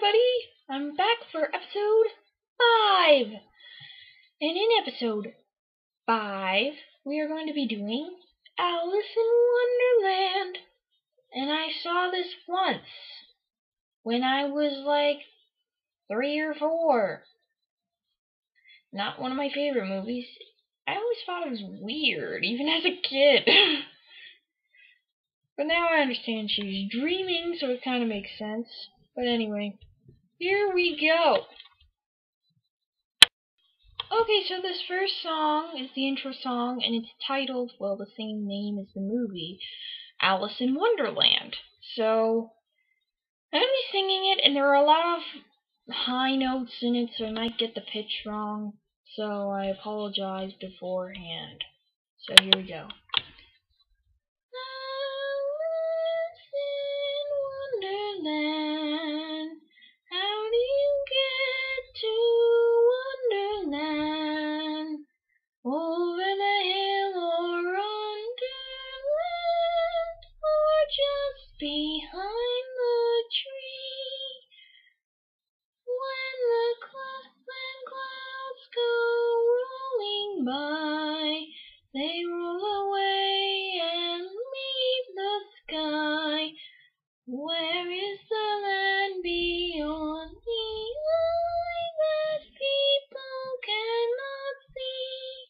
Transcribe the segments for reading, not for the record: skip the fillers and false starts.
everybody! I'm back for episode 5! And in episode 5, we are going to be doing Alice in Wonderland. And I saw this once, when I was like 3 or 4. Not one of my favorite movies. I always thought it was weird, even as a kid. But now I understand she's dreaming, so it kind of makes sense. But anyway, here we go. Okay, so this first song is the intro song, and it's titled, well, the same name as the movie, Alice in Wonderland. So, I'm going to be singing it, and there are a lot of high notes in it, so I might get the pitch wrong. So, I apologize beforehand. So, here we go. Wonderland. How do you get to Wonderland? Over the hill or underland, or just behind the tree? When clouds go rolling by, they roll away and leave the sky. Where is the land beyond the eye that people cannot see?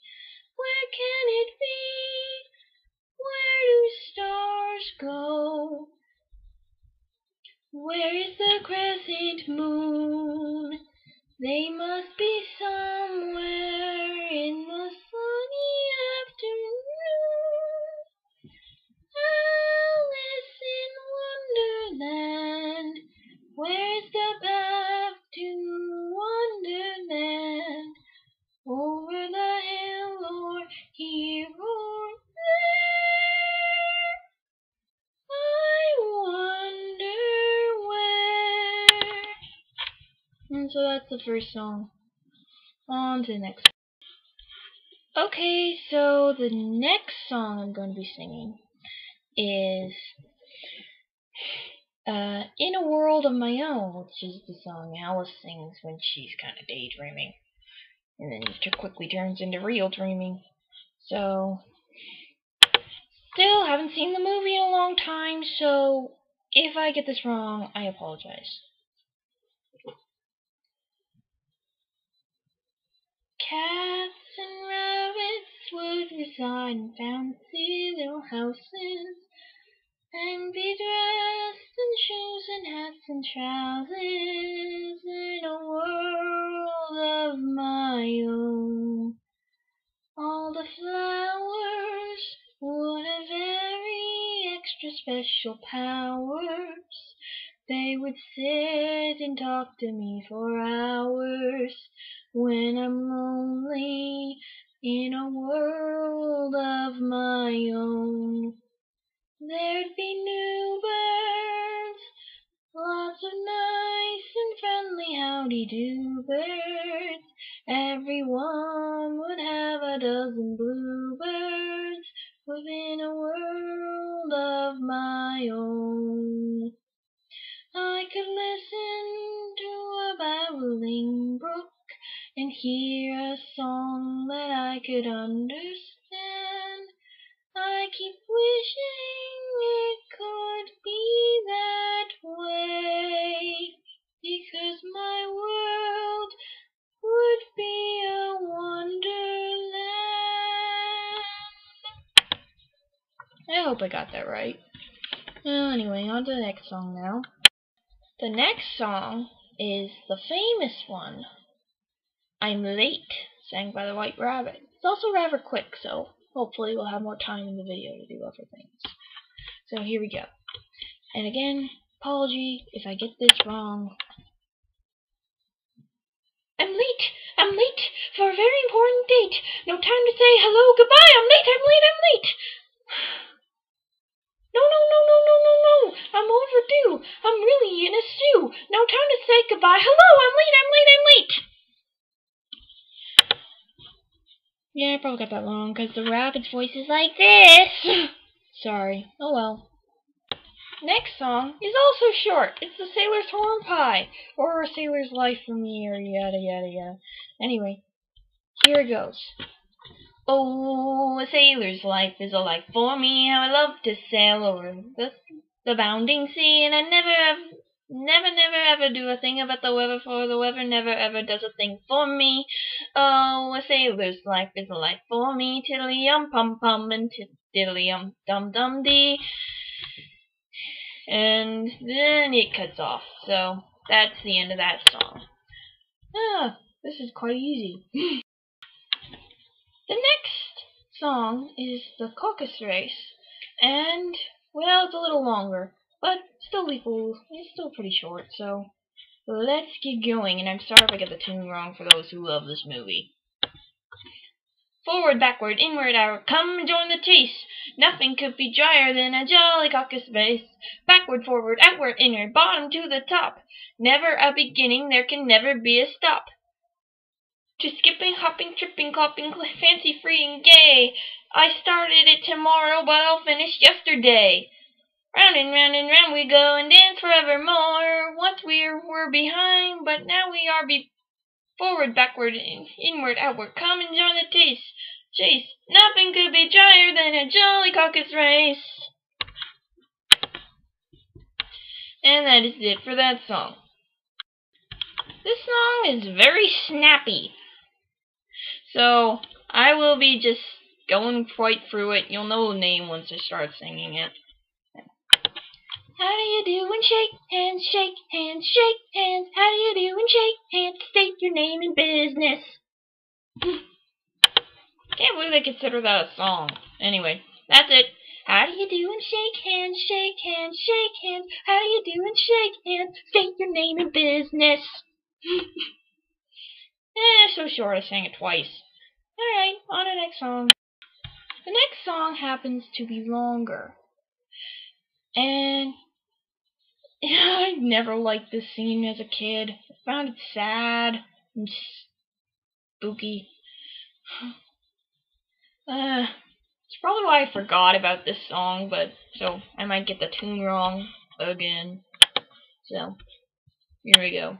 Where can it be? Where do stars go? Where is the crescent moon? They must be somewhere in the sunny afternoon. Alice in Wonderland, where's the path to Wonderland? Over the hill or here or there? I wonder where. And so that's the first song. On to the next. Okay, so the next song I'm going to be singing is In a World of My Own, which is the song Alice sings when she's kind of daydreaming. And then it quickly turns into real dreaming. So, still haven't seen the movie in a long time, so if I get this wrong, I apologize. Cats and rabbits would reside in fancy little houses and be dressed in shoes and hats and trousers in a world of my own. All the flowers would have very extra special powers. They would sit and talk to me for hours when I'm lonely in a world of my own. There'd be new birds, lots of nice and friendly howdy-do birds. Everyone would have a dozen bluebirds within a world of my own. I could listen to a babbling brook and hear a song that I could understand. I keep wishing it could be that way, because my world would be a wonderland. I hope I got that right. Well, anyway, on to the next song now. The next song is the famous one, I'm Late, sang by the White Rabbit. It's also rather quick, so hopefully we'll have more time in the video to do other things. So here we go. And again, apology if I get this wrong. I'm late for a very important date. No time to say hello, goodbye, I'm late. No, I'm overdue. I'm really in a stew. No time to say goodbye. Hello, I'm late. Yeah, I probably got that wrong, because the rabbit's voice is like this. Sorry. Oh well. next song is also short. It's the Sailor's Hornpie, or A Sailor's Life for Me, or yada yada yada. Anyway, here it goes. Oh, a sailor's life is a life for me. How I love to sail over the bounding sea, and I never ever do a thing about the weather, for the weather never ever does a thing for me. Oh, a sailor's life is a life for me. Tiddly pum pum and tiddly dum dum dee. And then it cuts off. So that's the end of that song. Ah, this is quite easy. The next song is the Caucus Race, and well, it's a little longer, but still it's still pretty short. So let's get going. And I'm sorry if I get the tune wrong for those who love this movie. Forward, backward, inward, outward, come and join the chase. Nothing could be drier than a jolly caucus race. Backward, forward, outward, inward, bottom to the top. Never a beginning, there can never be a stop. To skipping, hopping, tripping, clopping, fancy free and gay. I started it tomorrow, but I'll finish yesterday. Round and round we go and dance forevermore. Once we were behind, but now we are forward, backward, inward, outward. Come and join the chase. Nothing could be drier than a jolly caucus race. And that is it for that song. This song is very snappy, so I will be just going right through it. You'll know the name once I start singing it. How do you do and shake hands, shake hands, shake hands. How do you do and shake hands? State your name and business. Can't believe they consider that a song. Anyway, that's it. How do you do and shake hands, shake hands, shake hands. How do you do and shake hands? State your name and business. So short I sang it twice. Alright, on to the next song. The next song happens to be longer. And I never liked this scene as a kid. I found it sad and spooky. It's probably why I forgot about this song, so I might get the tune wrong again. So, here we go.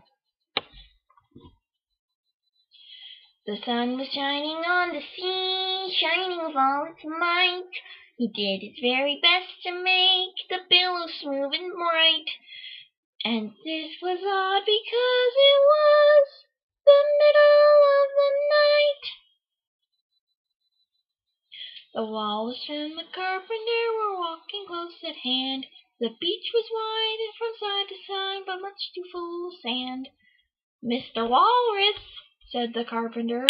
The sun was shining on the sea, shining with all its might. He did his very best to make the billows smooth and bright. And this was odd because it was the middle of the night. The Walrus and the Carpenter were walking close at hand. The beach was wide and from side to side, but much too full of sand. "Mr. Walrus," said the Carpenter,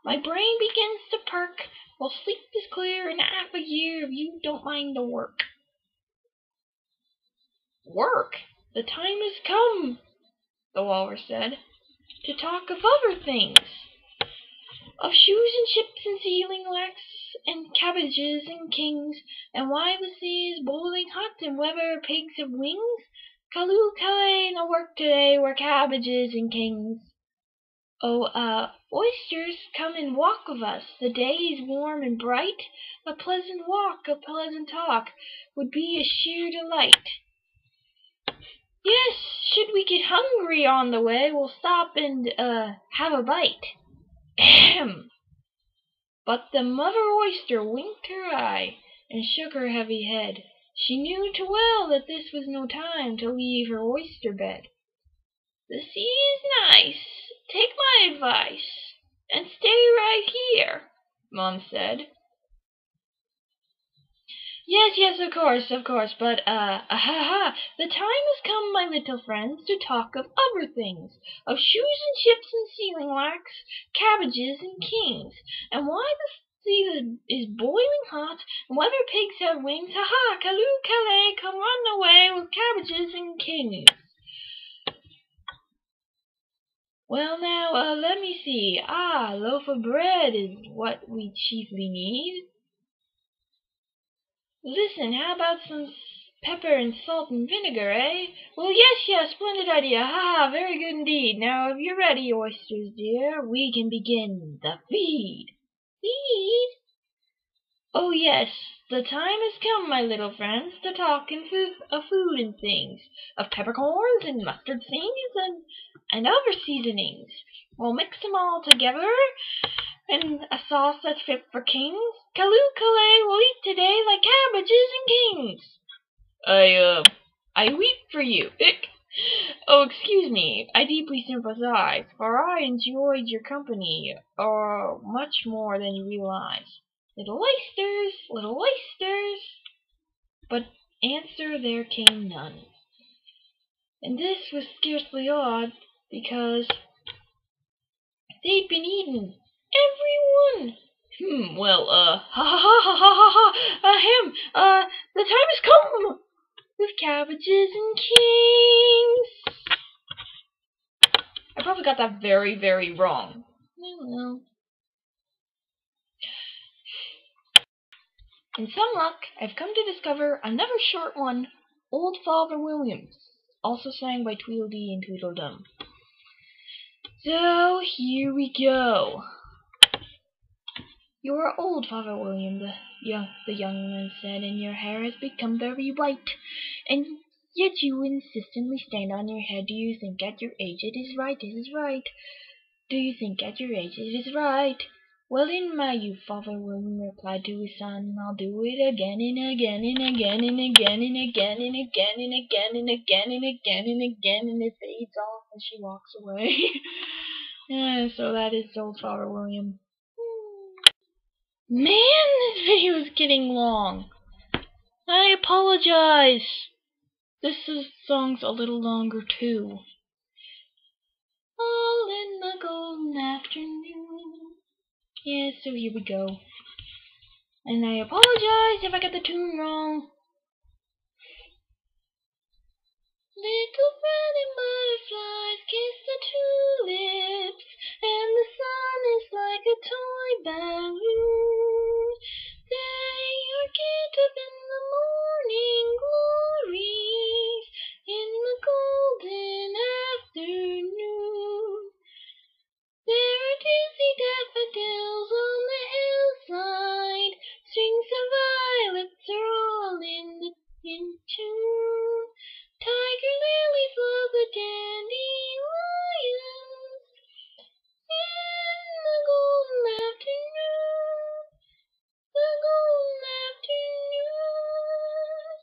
"my brain begins to perk. We'll sleep is clear in half a year if you don't mind the work." "Work? The time has come," the Walrus said, "to talk of other things. Of shoes and ships and sealing wax and cabbages and kings, and why the sea is boiling hot and whether pigs have wings. Callooh, Calais, no work today, we're cabbages and kings. Oh, oysters, come and walk with us. The day is warm and bright. A pleasant walk, a pleasant talk would be a sheer delight. Yes, should we get hungry on the way, we'll stop and, have a bite. Ahem!" But the mother oyster winked her eye and shook her heavy head. She knew too well that this was no time to leave her oyster bed. "The sea is nice. Take my advice and stay right here," Mom said. Yes, of course, but, the time has come, my little friends, to talk of other things, of shoes and ships and sealing wax, cabbages and kings, and why the sea is boiling hot, and whether pigs have wings. Ha! Callooh, Calais, come run away with cabbages and kings. Well now, let me see. A loaf of bread is what we chiefly need. Listen, how about some pepper and salt and vinegar, eh? Well, yes, splendid idea. Very good indeed. Now, if you're ready, oysters dear, we can begin the feed. Feed? Oh, yes, The time has come, my little friends, to talk of food and things, of peppercorns and mustard seeds and other seasonings. We'll mix them all together in a sauce that's fit for kings. Kaloo will eat today like cabbages and kings. I weep for you. Oh, excuse me, I deeply sympathize, for I enjoyed your company, much more than you realize. Little oysters, little oysters. But answer there came none. And this was scarcely odd, because they'd been eaten. Every one. Well, ha ha ha ha ha ha ha, the time has come! With cabbages and kings. I probably got that very, very wrong. I don't know. In some luck, I've come to discover another short one, Old Father Williams, also sang by Tweedledee and Tweedledum. So, here we go. You are old, Father William, the young man said, and your hair has become very white, and yet you insistently stand on your head. Do you think at your age it is right? It is right. Do you think at your age it is right? Well, in my youth, Father William replied to his son, I'll do it again and again and again and again and again and again and again and again and again and again, and it fades off as she walks away. Yeah, so that is old Father William. Man, this video is getting long. I apologize. This song's a little longer too. All in the golden afternoon. Yeah, so here we go. And I apologize if I got the tune wrong. Little running butterflies kiss the tulips, and the sun is like a toy balloon. They are get up in the morning glories, in the golden afternoon. There are dizzy daffodils on the hillside, strings of violets are all in tune. Tiger lilies love the dandelions in the golden afternoon, the golden afternoon.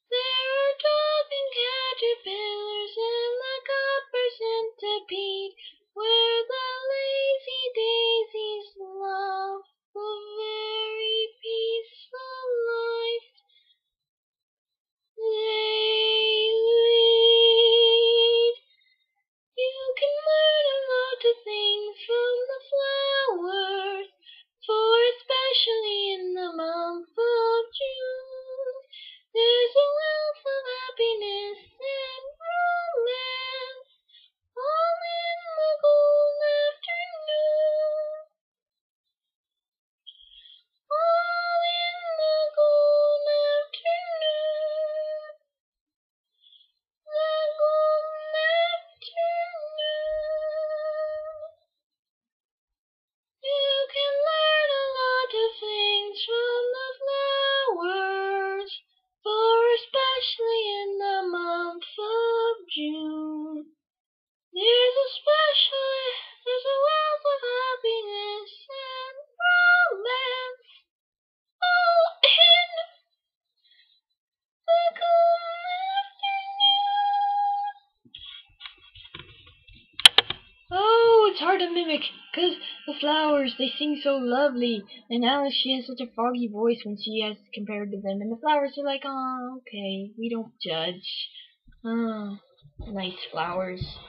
There are talking caterpillars and the copper centipede, where the lazy daisies love the very peaceful life they lead. You can learn a lot of things from the flowers, for especially in the month of June, there's a wealth of happiness and romance, all in the golden afternoon. All in the golden afternoon. The golden afternoon. You can learn a lot of things from the flowers, for especially in the month of June, there's a wealth of happiness and romance, all in the golden afternoon. Oh, it's hard to mimic, because the flowers, they sing so lovely, and Alice, she has such a foggy voice when she has compared to them, and the flowers are like, oh, okay, we don't judge. Oh, nice flowers.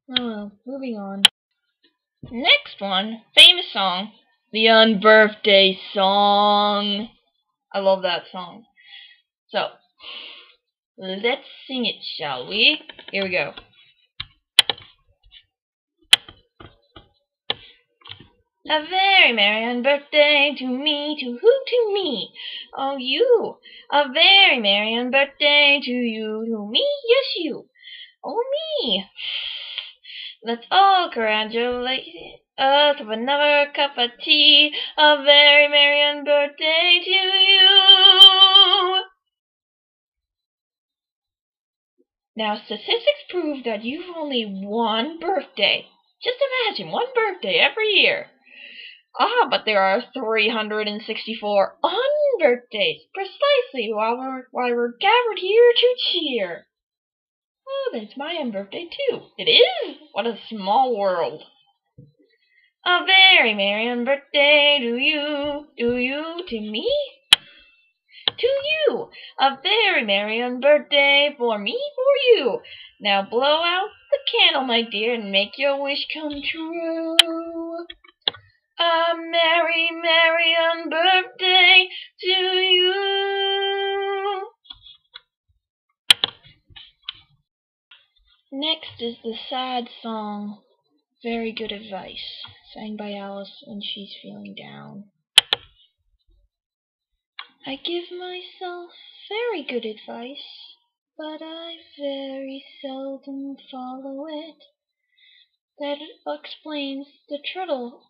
Oh well, moving on. Next one, famous song, the Unbirthday Song. I love that song. So, let's sing it, shall we? Here we go. A very merry unbirthday to me, to who to me? Oh, you. A very merry unbirthday to you, to me, yes you. Oh, me. Let's all congratulate us of another cup of tea. A very merry birthday to you. Now, statistics prove that you've only one birthday. Just imagine, one birthday every year. But there are 364 unbirthdays, precisely why we're gathered here to cheer. Oh, that's my unbirthday too. It is? What a small world. A very merry unbirthday to you, to me? To you, a very merry unbirthday for me, for you. Now blow out the candle, my dear, and make your wish come true. A merry, merry unbirthday to you. Next is the sad song, Very Good Advice, sang by Alice when she's feeling down. I give myself very good advice, but I very seldom follow it. That explains the trouble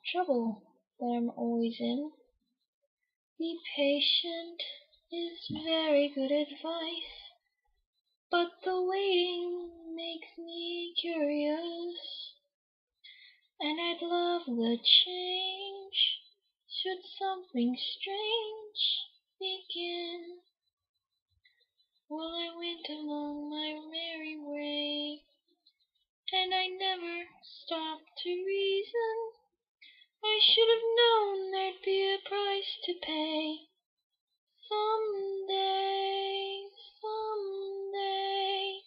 that I'm always in. Be patient is very good advice, but the waiting makes me curious, and I'd love the change should something strange begin. Well, I went along my merry way, and I never stopped to reason. I should have known there'd be a price to pay. Someday, someday,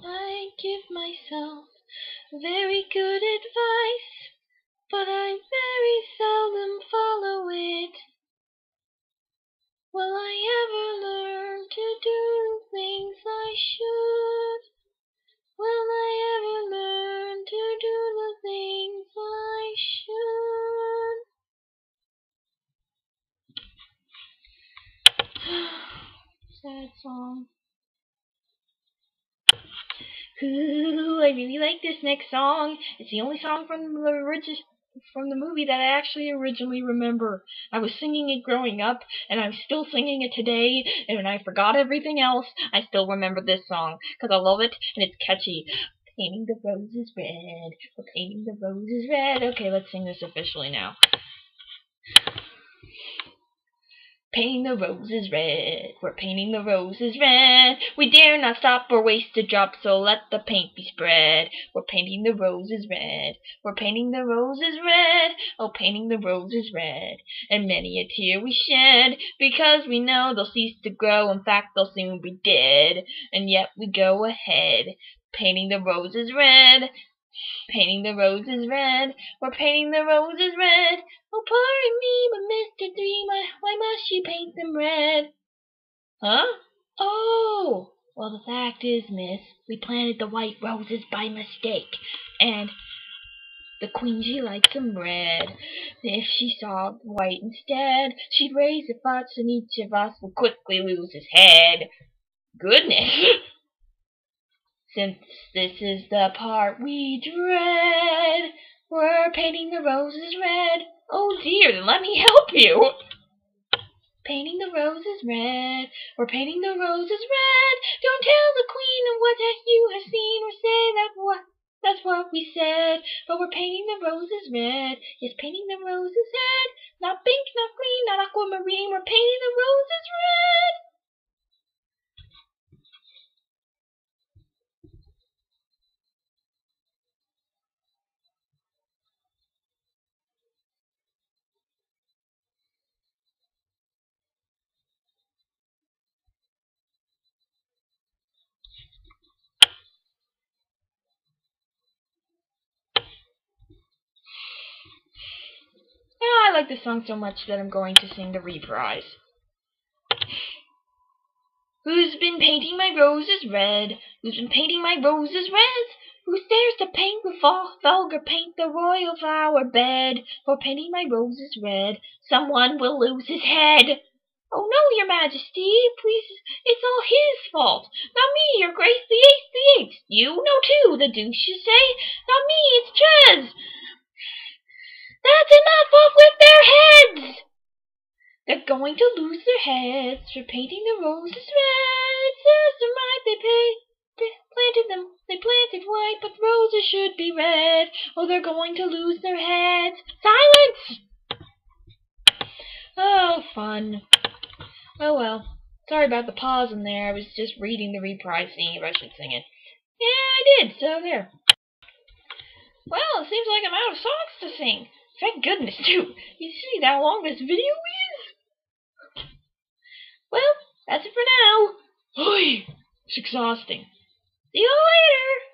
I give myself very good advice, but I very seldom follow it. Will I ever learn to do things I should? Will I ever learn to do the things I should? Sad song. Ooh, I really like this next song. It's the only song from the movie that I actually originally remember. I was singing it growing up, and I'm still singing it today, and when I forgot everything else, I still remember this song, because I love it, and it's catchy. Painting the roses red, we're painting the roses red. Okay, let's sing this officially now. Painting the roses red, we're painting the roses red. We dare not stop or waste a drop, so let the paint be spread. We're painting the roses red, we're painting the roses red. Oh, painting the roses red. And many a tear we shed, because we know they'll cease to grow. In fact, they'll soon be dead. And yet we go ahead, painting the roses red. Painting the roses red, we're painting the roses red. Oh, pardon me, but Mr. Three, why must you paint them red? Huh? Oh! Well, the fact is, miss, we planted the white roses by mistake, and the queen, she likes them red. If she saw white instead, she'd raise a fuss, and each of us would quickly lose his head. Goodness! Since this is the part we dread, we're painting the roses red. Oh dear, then let me help you. Painting the roses red, we're painting the roses red. Don't tell the queen of what that you have seen, or say that's what we said. But we're painting the roses red, yes, painting the roses red. Not pink, not green, not aquamarine, we're painting the roses red. I like this song so much that I'm going to sing the reprise. Who's been painting my roses red? Who's been painting my roses red? Who dares to paint with vulgar paint the royal flower bed? For painting my roses red, someone will lose his head. Oh no, your majesty, please, it's all his fault. Not me, your grace, the eighth. You? No, too, the deuce you say. Not me, it's Ches. That's enough, off with their heads! They're going to lose their heads for painting the roses red. Serves them right, they planted white, but roses should be red. Oh, they're going to lose their heads. Silence! Oh, fun. Oh well. Sorry about the pause in there. I was just reading the reprise, seeing if I should sing it. Yeah, I did, so there. Well, it seems like I'm out of songs to sing. Thank goodness, too. You see how long this video is? Well, that's it for now. Oy, it's exhausting. See you later.